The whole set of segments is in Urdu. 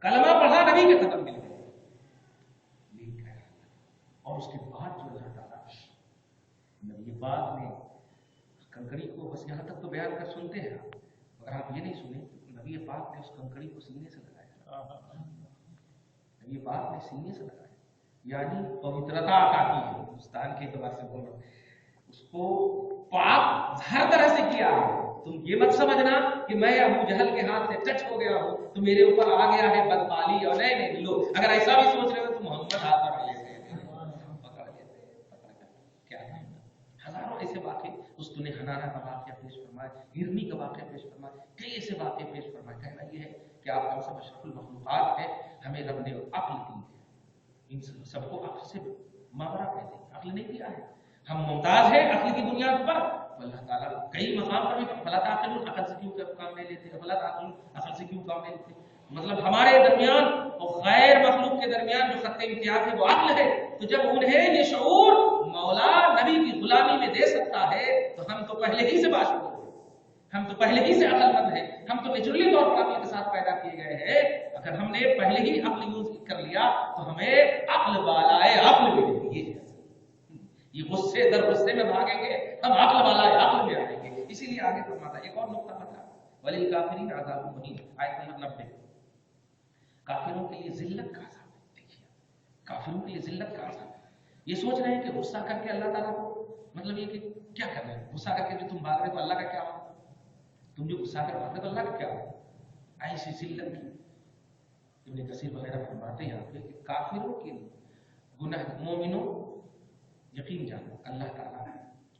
کلمہ پڑھا نبی کے ختم مل گئے. اور اس کے بعد جو اللہ تعالیٰ نبی پاک نے کنکڑی کو بس یہاں تک تو بیان کر سنتے ہیں آپ، مگر آپ یہ نہیں سنیں نبی پاک نے اس کنکڑی کو سینے سے لگایا. نبی پاک نے سینے سے لگایا، یعنی پوترتا آتی ہے ہندوستان کے اعتبار سے بول رہا ہوں، اس کو پاک ہر طرح سے کیا ہے. تم یہ مت سمجھنا کہ میں ابو جہل کے ہاتھ سے ٹچ ہو گیا ہوں تو میرے اوپر آ گیا ہے بدحالی. اور نہیں لو، اگر ایسا بھی سوچ رہے ہو تو محمد ہاتھ پر لیتے کیا ہے. ہزاروں ایسے واقعے، اس نے حنانہ کا واقعہ پیش فرمایا، ہرنی کا واقعہ پیش فرمایا، کئی ایسے واقعے پیش فرمایا. کہنا یہ ہے کہ آپ ہم سب اشرف المخلوقات ہیں، ہمیں رب نے عقل دی ہے، ان سب کو عقل سے ماورا کہتے ہیں، عقل نہیں دیا ہے. ہم ممتاز ہیں عقل کی بنیاد پر. اللہ تعالیٰ کئی مقام پر بھی فلا تعقلون، عقل سے کیوں کام نہیں لیتے، فلا تعقلون عقل سے کیوں کام نہیں لیتے. مطلب ہمارے درمیان اور غیر مخلوق کے درمیان جو خط امتیاز ہے وہ عقل ہے. تو جب انہیں یہ شعور مولا نبی کی غلامی میں دے سکتا ہے تو ہم تو پہلے ہی سے باشعور ہیں، ہم تو پہلے ہی سے عقل مند ہیں، ہم تو نیچرلی طور پر عقل کے ساتھ پیدا کیے گئے ہیں. اگر ہم نے پہلے ہی عقل یوز کر لیا تو ہمیں عقل والائے عقل ملے گی. یہ غصے در غصے میں بھاگیں گے، ہم عقل والائے عقل میں آئیں گے. اسی لیے آگے فرماتا ایک اور نقطہ بتا، وللکافرین عذاب مہین، آیت نمبر 90. کافروں کے لیے ذلت کا عذاب. دیکھیے کافروں کے لیے ذلت کا عذاب. یہ سوچ رہے ہیں کہ غصہ کر کے اللہ تعالیٰ کو، مطلب یہ کہ کیا کر رہے ہیں غصہ کر کے جو تم بھاگ رہے تو اللہ کا کیا ہو، تم جو غصہ کر بھاگ رہے تو اللہ کا کیا ہو. ایسی ذلت کی ابن کثیر وغیرہ فرماتے ہیں آپ کہ کافروں کے گناہ، مومنوں یقین جانو اللہ تعالیٰ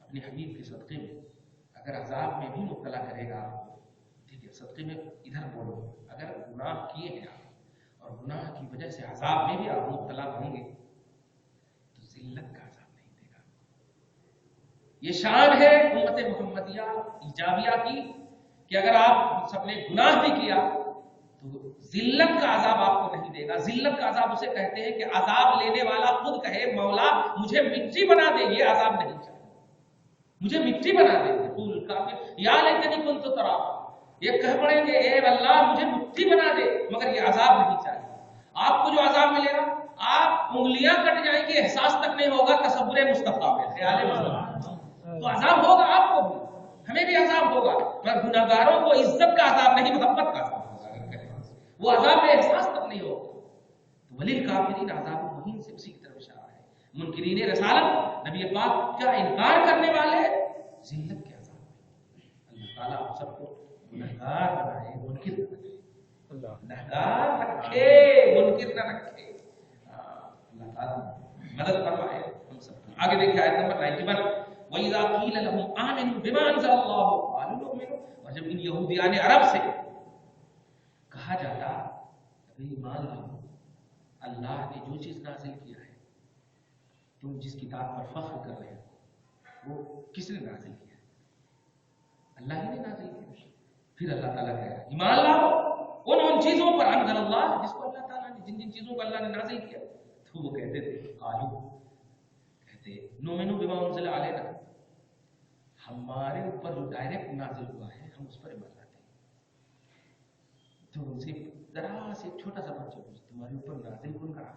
اپنے حبیب کے صدقے میں اگر عذاب میں بھی مبتلا کرے گا، ٹھیک ہے صدقے میں ادھر بولو، اگر گناہ کیے ہیں آپ اور گناہ کی وجہ سے عذاب میں بھی آپ مبتلا ہوں گے تو ذلت کا عذاب نہیں دے گا. یہ شان ہے امت محمدیہ ایجابیہ کی کہ اگر آپ سب نے گناہ بھی کیا تو ذلت کا عذاب آپ کو نہیں دے گا. ذلت کا عذاب اسے کہتے ہیں کہ عذاب لینے والا خود کہے مولا مجھے مٹی بنا دے، یہ عذاب نہیں چاہیے، مجھے مٹی بنا دے. یقول کافر یا لیتنی کنت ترابا، یہ کہہ پڑیں گے اے اللہ مجھے مٹی بنا دے، مگر یہ عذاب نہیں چاہیے. آپ کو جو عذاب ملے گا آپ انگلیاں کٹ جائیں گی، احساس تک نہیں ہوگا تصور مصطفیٰ میں، خیال مصطفیٰ. تو عذاب ہوگا آپ کو بھی، ہمیں بھی عذاب ہوگا، مگر گناہگاروں کو عزت کا عذاب نہیں محبت کا عذاب، وہ عذاب میں احساس تک نہیں ہوگا. تو وللکافرین عذاب مہین سے اسی کی طرف اشارہ ہے. منکرین رسالت، نبی پاک کا انکار کرنے والے ذلت کے عذاب میں. اللہ تعالیٰ آپ سب کو گنہگار بنائے، منکر نہ رکھے، گنہگار رکھے منکر نہ رکھے. اللہ تعالیٰ مدد فرمائے ہم سب کو. آگے دیکھیں آیت نمبر 91. وَإِذَا قِيلَ لَهُمْ آمِنُوا بِمَا أَنزَلَ اللَّهُ قَالُوا نُؤْمِنُ. اور جب ان یہودیان عرب سے کہا جاتا کہ ایمان لاؤ، اللہ نے جو چیز نازل کیا ہے، تم جس کتاب پر فخر کر رہے ہو وہ کس نے نازل کیا ہے؟ اللہ ہی نے نازل کیا. پھر اللہ تعالیٰ کہہ رہا ہے ایمان لاؤ ان چیزوں پر انزل اللہ، جس کو اللہ تعالیٰ نے، جن چیزوں کو اللہ نے نازل کیا. تو وہ کہتے تھے قالو، کہتے نؤمن بما انزل علینا، ہمارے اوپر جو ڈائریکٹ نازل ہوا ہے ہم اس پر ایمان لاتے ہیں. تو ان سے ذرا سے چھوٹا سا بچہ پوچھتا تمہارے اوپر نازل کون کرا؟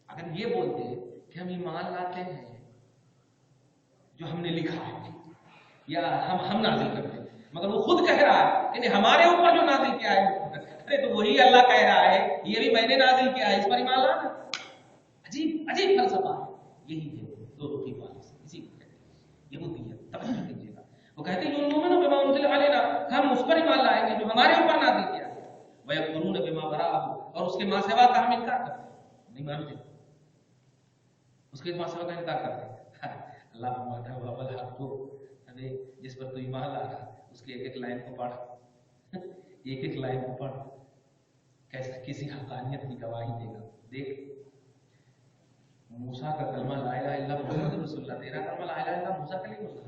اگر یہ بولتے کہ ہم ایمان لاتے ہیں جو ہم نے لکھا ہے یا ہم نازل کرتے ہیں، مگر وہ خود کہہ رہا ہے کہ ہمارے اوپر جو نازل کیا ہے، ارے تو وہی اللہ کہہ رہا ہے یہ بھی میں نے نازل کیا ہے، اس پر ایمان لانا. عجیب عجیب فلسفہ ہے. یہی ہے دو رخی پالیسی، اسی کو کہتے ہیں یہودیت. توجہ کیجیے گا، وہ کہتے ہیں یؤمنون بما انزل علینا، ہم اس پر ایمان لائیں گے جو ہمارے اوپر نازل کیا ہے. ویکفرون بما وراءہ، اور اس کے ما سوا کا ہم انکار کرتے ہیں، نہیں مانتے، اس کے ما سوا کا انکار کرتے ہیں. اللہ فرماتا ہے وہ الحق کو، جس پر تو ایمان لا رہا اس کی ایک ایک لائن کو پڑھ، ایک ایک لائن کو پڑھ، کیسے کسی حقانیت کی گواہی دے گا. دیکھ موسیٰ کا کلمہ لا الہ الا محمد رسول اللہ، تیرا کلمہ لا الہ الا موسیٰ کلیم اللہ.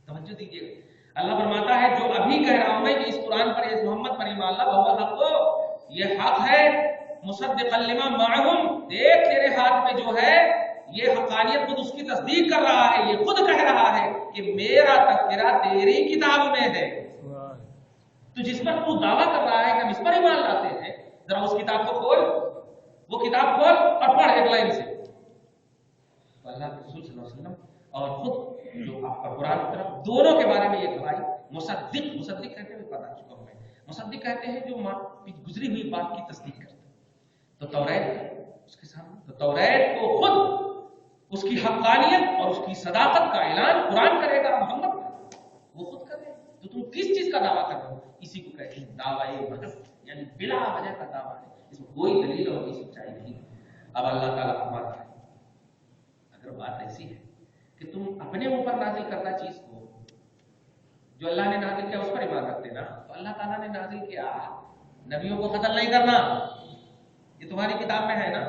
توجہ دیجیے گا، اللہ فرماتا ہے جو ابھی کہہ رہا ہوں میں کہ اس قرآن پر، اس محمد پر ایمان لا، وہ الحق کو، یہ حق ہے، مصدقا لما معہم، دیکھ تیرے ہاتھ میں جو ہے یہ حقانیت خود اس کی تصدیق کر رہا ہے، یہ خود کہہ رہا ہے کہ میرا تذکرہ تیری کتاب میں ہے. تو جس پر تو دعویٰ کر رہا ہے کہ ہم اس پر ایمان لاتے ہیں، ذرا اس کتاب کو کھول، وہ کتاب کھول اور پڑھ ایک لائن سے. تو اللہ کے رسول صلی اللہ علیہ وسلم اور خود جو آپ کا قرآن کی طرف دونوں کے بارے میں یہ گواہی. مصدق کہتے ہیں، پتا چکا ہوں میں، مصدق کہتے ہیں جو گزری ہوئی بات کی تصدیق کرتے ہیں. تو توریت اس کے سامنے، تو توریت کو خود اس کی حقانیت اور اس کی صداقت کا اعلان قرآن کرے گا، محمد وہ خود کرے. تو تم کس چیز کا دعویٰ کر رہے ہو؟ اسی کو کہتے ہیں دعوی محض، یعنی بلا وجہ کا دعویٰ ہے، اس میں کوئی دلیل اور کوئی سچائی نہیں. اب اللہ تعالیٰ فرماتا ہے اگر بات ایسی ہے کہ تم اپنے اوپر نازل کرنا چیز کو جو اللہ نے نازل کیا اس پر ایمان رکھتے نا، تو اللہ تعالیٰ نے نازل کیا نبیوں کو قتل نہیں کرنا، یہ تمہاری کتاب میں ہے نا،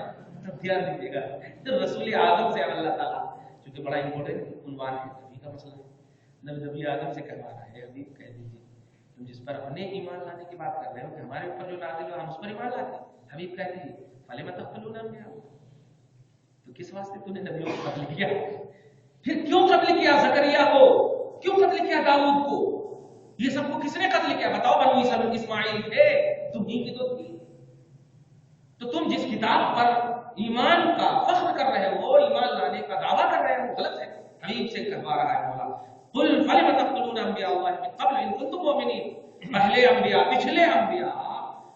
دھیان دیجیے گا. تو رسول اعظم سے اللہ تعالیٰ چونکہ بڑا امپورٹنٹ عنوان ہے، نبی کا مسئلہ ہے، نبی اعظم سے کروا رہا ہے. ابھی کہہ دیجیے تم جس پر اپنے ایمان لانے کی بات کر رہے ہو کہ ہمارے اوپر جو نازل ہوا ہم اس پر ایمان لاتے ہیں. حبیب کہتے ہیں فلم تقتلون انبیاء، تو کس واسطے تم نے نبیوں کو قتل کیا؟ پھر کیوں قتل کیا زکریا کو، کیوں قتل کیا داؤد کو؟ یہ سب کو کس نے قتل کیا؟ بتاؤ. بنو اسماعیل تھے، تم ہی کی تو تھی. تو تم جس کتاب پر ایمان کا فخر کر رہے ہو، ایمان لانے کا دعویٰ کر رہے ہو، غلط ہے. حبیب سے کہوا رہا ہے مولا قل فلم تقتلون انبیاء اللہ من قبل ان کنتم مؤمنین. پہلے انبیاء، پچھلے انبیاء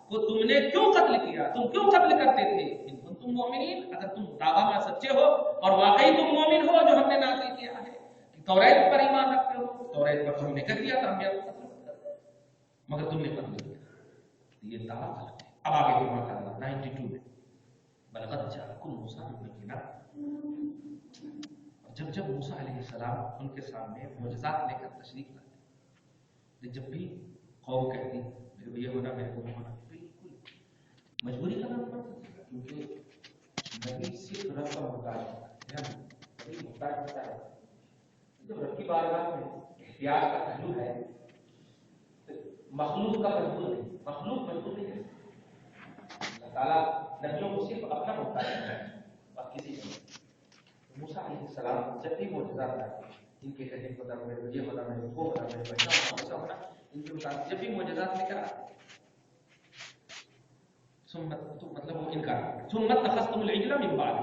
کو تم نے کیوں قتل کیا؟ تم کیوں قتل کرتے تھے؟ ان کنتم مؤمنین، اگر تم دعویٰ میں سچے ہو اور واقعی تم مومن ہو جو ہم نے نازل کیا ہے، توریت پر ایمان رکھتے ہو، توریت پر تم نے کہہ دیا تھا انبیاء کو قتل کرو، مگر تم نے قتل کیا. یہ دعویٰ غلط ہے. اب آگے فرماتا ہے 92 میں بلغت جاءکم موسیٰ بالبینات، جب موسیٰ علیہ السلام ان کے سامنے معجزات لے کر تشریف لاتے، جب بھی قوم کہتی میرے کو یہ ہونا، میرے کو وہ ہونا، بالکل مجبوری کا نام پڑتا، کیونکہ نبی صرف رب کا محتاج ہوتا ہے، نبی محتاج ہوتا ہے. جب رب کی بارگاہ میں احتیاج کا پہلو ہے، مخلوق کا مجبور ہے، مخلوق مجبور نہیں ہے. اللہ تعالیٰ نبیوں کو صرف اپنا محتاج ہوتا ہے اور کسی کو. موسیٰ علیہ السلام جب بھی معجزات لائے، ان کے کہنے کو میرے یہ ہونا، میرے وہ ہونا، میرے بچہ ہونا، ایسا ہونا، ان کے مطابق جب بھی معجزات لے کر آتے مطلب وہ انکار کرتے. ثم اتخذتم العجل من بعد،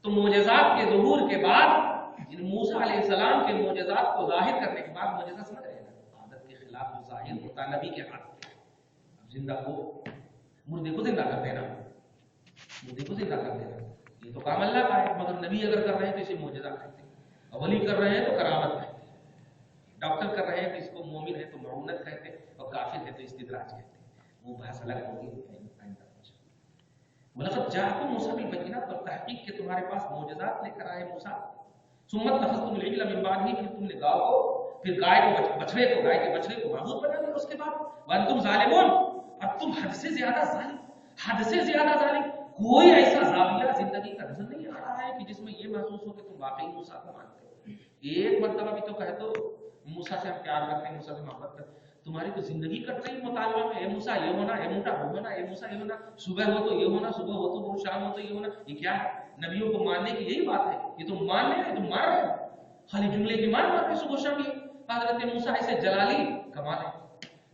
تو معجزات کے ظہور کے بعد، موسیٰ علیہ السلام کے معجزات کو ظاہر کرنے کے بعد، معجزہ سمجھ رہے ہیں عادت کے خلاف جو ظاہر ہوتا نبی کے ہاتھ میں. اب زندہ کو مردے کو زندہ کر دینا، مردے کو زندہ کر دینا یہ تو کام اللہ کا ہے، مگر نبی اگر کر رہے ہیں تو اسے معجزہ کہتے ہیں، ولی کر رہے ہیں تو کرامت کہتے ہیں، ڈاکٹر کر رہے ہیں تو اس کو مومن ہے تو معونت کہتے ہیں، اور کافر ہے تو استدراج کہتے ہیں. وہ بحث الگ ہوگی. وَلَقَدْ جَاءَكُم مُوسَىٰ بِالْبَيِّنَاتِ، اور تحقیق کہ تمہارے پاس معجزات لے کر آئے موسیٰ. ثُمَّ اتَّخَذْتُمُ الْعِجْلَ مِن بَعْدِهِ، پھر تم نے گاؤ کو، پھر گائے کو، بچڑے کو، گائے کے بچڑے کو معبود بنا لیا اس کے بعد. وَأَنْتُمْ ظَالِمُونَ، اور تم حد سے زیادہ ظالم، حد سے زیادہ ظالم. کوئی ایسا زاویہ زندگی کا نظر نہیں آ رہا ہے کہ جس میں یہ محسوس ہو کہ تم واقعی موسیٰ کو مانتے ہو. ایک مرتبہ بھی تو کہہ دو موسیٰ سے ہم پیار کرتے ہیں، موسیٰ سے محبت کرتے ہیں. تمہاری تو زندگی کٹ رہی مطالبہ میں، اے موسیٰ یہ ہونا، اے موسیٰ وہ ہونا، اے موسیٰ یہ ہونا، صبح ہو تو یہ ہونا، صبح ہو تو وہ، شام ہو تو یہ ہونا. یہ کیا ہے؟ نبیوں کو ماننے کی یہی بات ہے. یہ تو مان رہے ہیں، تم مان رہے ہو، خالی جملے کی مان رہے صبح شام. یہ حضرت موسیٰ ایسے جلالی کمال ہے.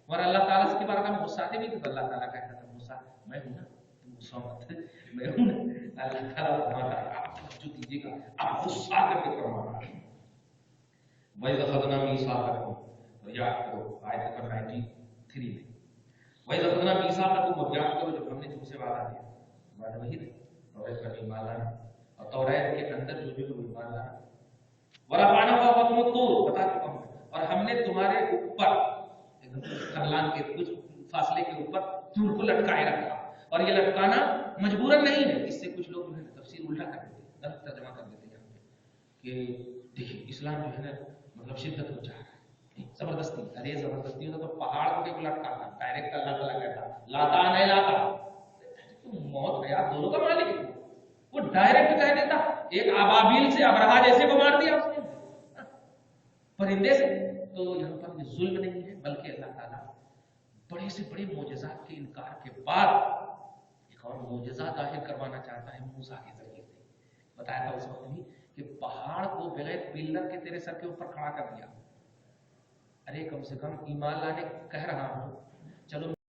اور اللہ تعالیٰ اس کے بارے میں غصہ آتے بھی تھے تو اللہ تعالیٰ کہتا تھا موسیٰ میں ہوں نا، تم غصہ مت، میں ہوں نا. اللہ تعالیٰ فرماتا ہے آپ توجہ کیجیے گا، آپ غصہ کر کے فرمانا. وَإِذْ أَخَذْنَا مِيثَاقَكُمْ، اور یاد کرو آیت نمبر 93 میں، وَإِذْ أَخَذْنَا مِيثَاقَكُمْ، اور یاد کرو جب ہم نے تم سے وعدہ لیا. وعدہ وہی تھا توریت پر ایمان لانا، اور توریت کے اندر جو جو ایمان لانا. وَرَفَعْنَا فَوْقَكُمُ الطُّورَ، بتا چکا ہوں، اور ہم نے تمہارے اوپر کرلان کے کچھ فاصلے کے اوپر طور کو لٹکائے رکھا. اور یہ لٹکانا مجبوراً نہیں ہے، اس سے کچھ لوگ تفسیر الٹا کر دیتے ہیں، غلط ترجمہ کر دیتے ہیں یہاں پہ کہ دیکھیے اسلام جو ہے نا مطلب شدت ہو جائے گا، زبردستی. ارے زبردستی ہوتا تو پہاڑ کو کیوں لٹکاتا؟ ڈائریکٹ اللہ تعالیٰ کہتا لاتا نہیں لاتا، موت حیات دونوں کا مالک ہے. وہ ڈائریکٹ کہہ دیتا، ایک ابابیل سے ابرہا جیسے کو مار دیا اس نے پرندے سے. تو یہاں پر یہ ظلم نہیں ہے، بلکہ اللہ تعالیٰ بڑے سے بڑے معجزات کے انکار کے بعد ایک اور معجزہ ظاہر کروانا چاہتا ہے موسیٰ کے ذریعے سے. بتایا تھا اس وقت بھی کہ پہاڑ کو بغیر پلر کے تیرے سر کے اوپر کھڑا کر دیا. ارے کم سے کم ایمان لانے کہہ رہا ہوں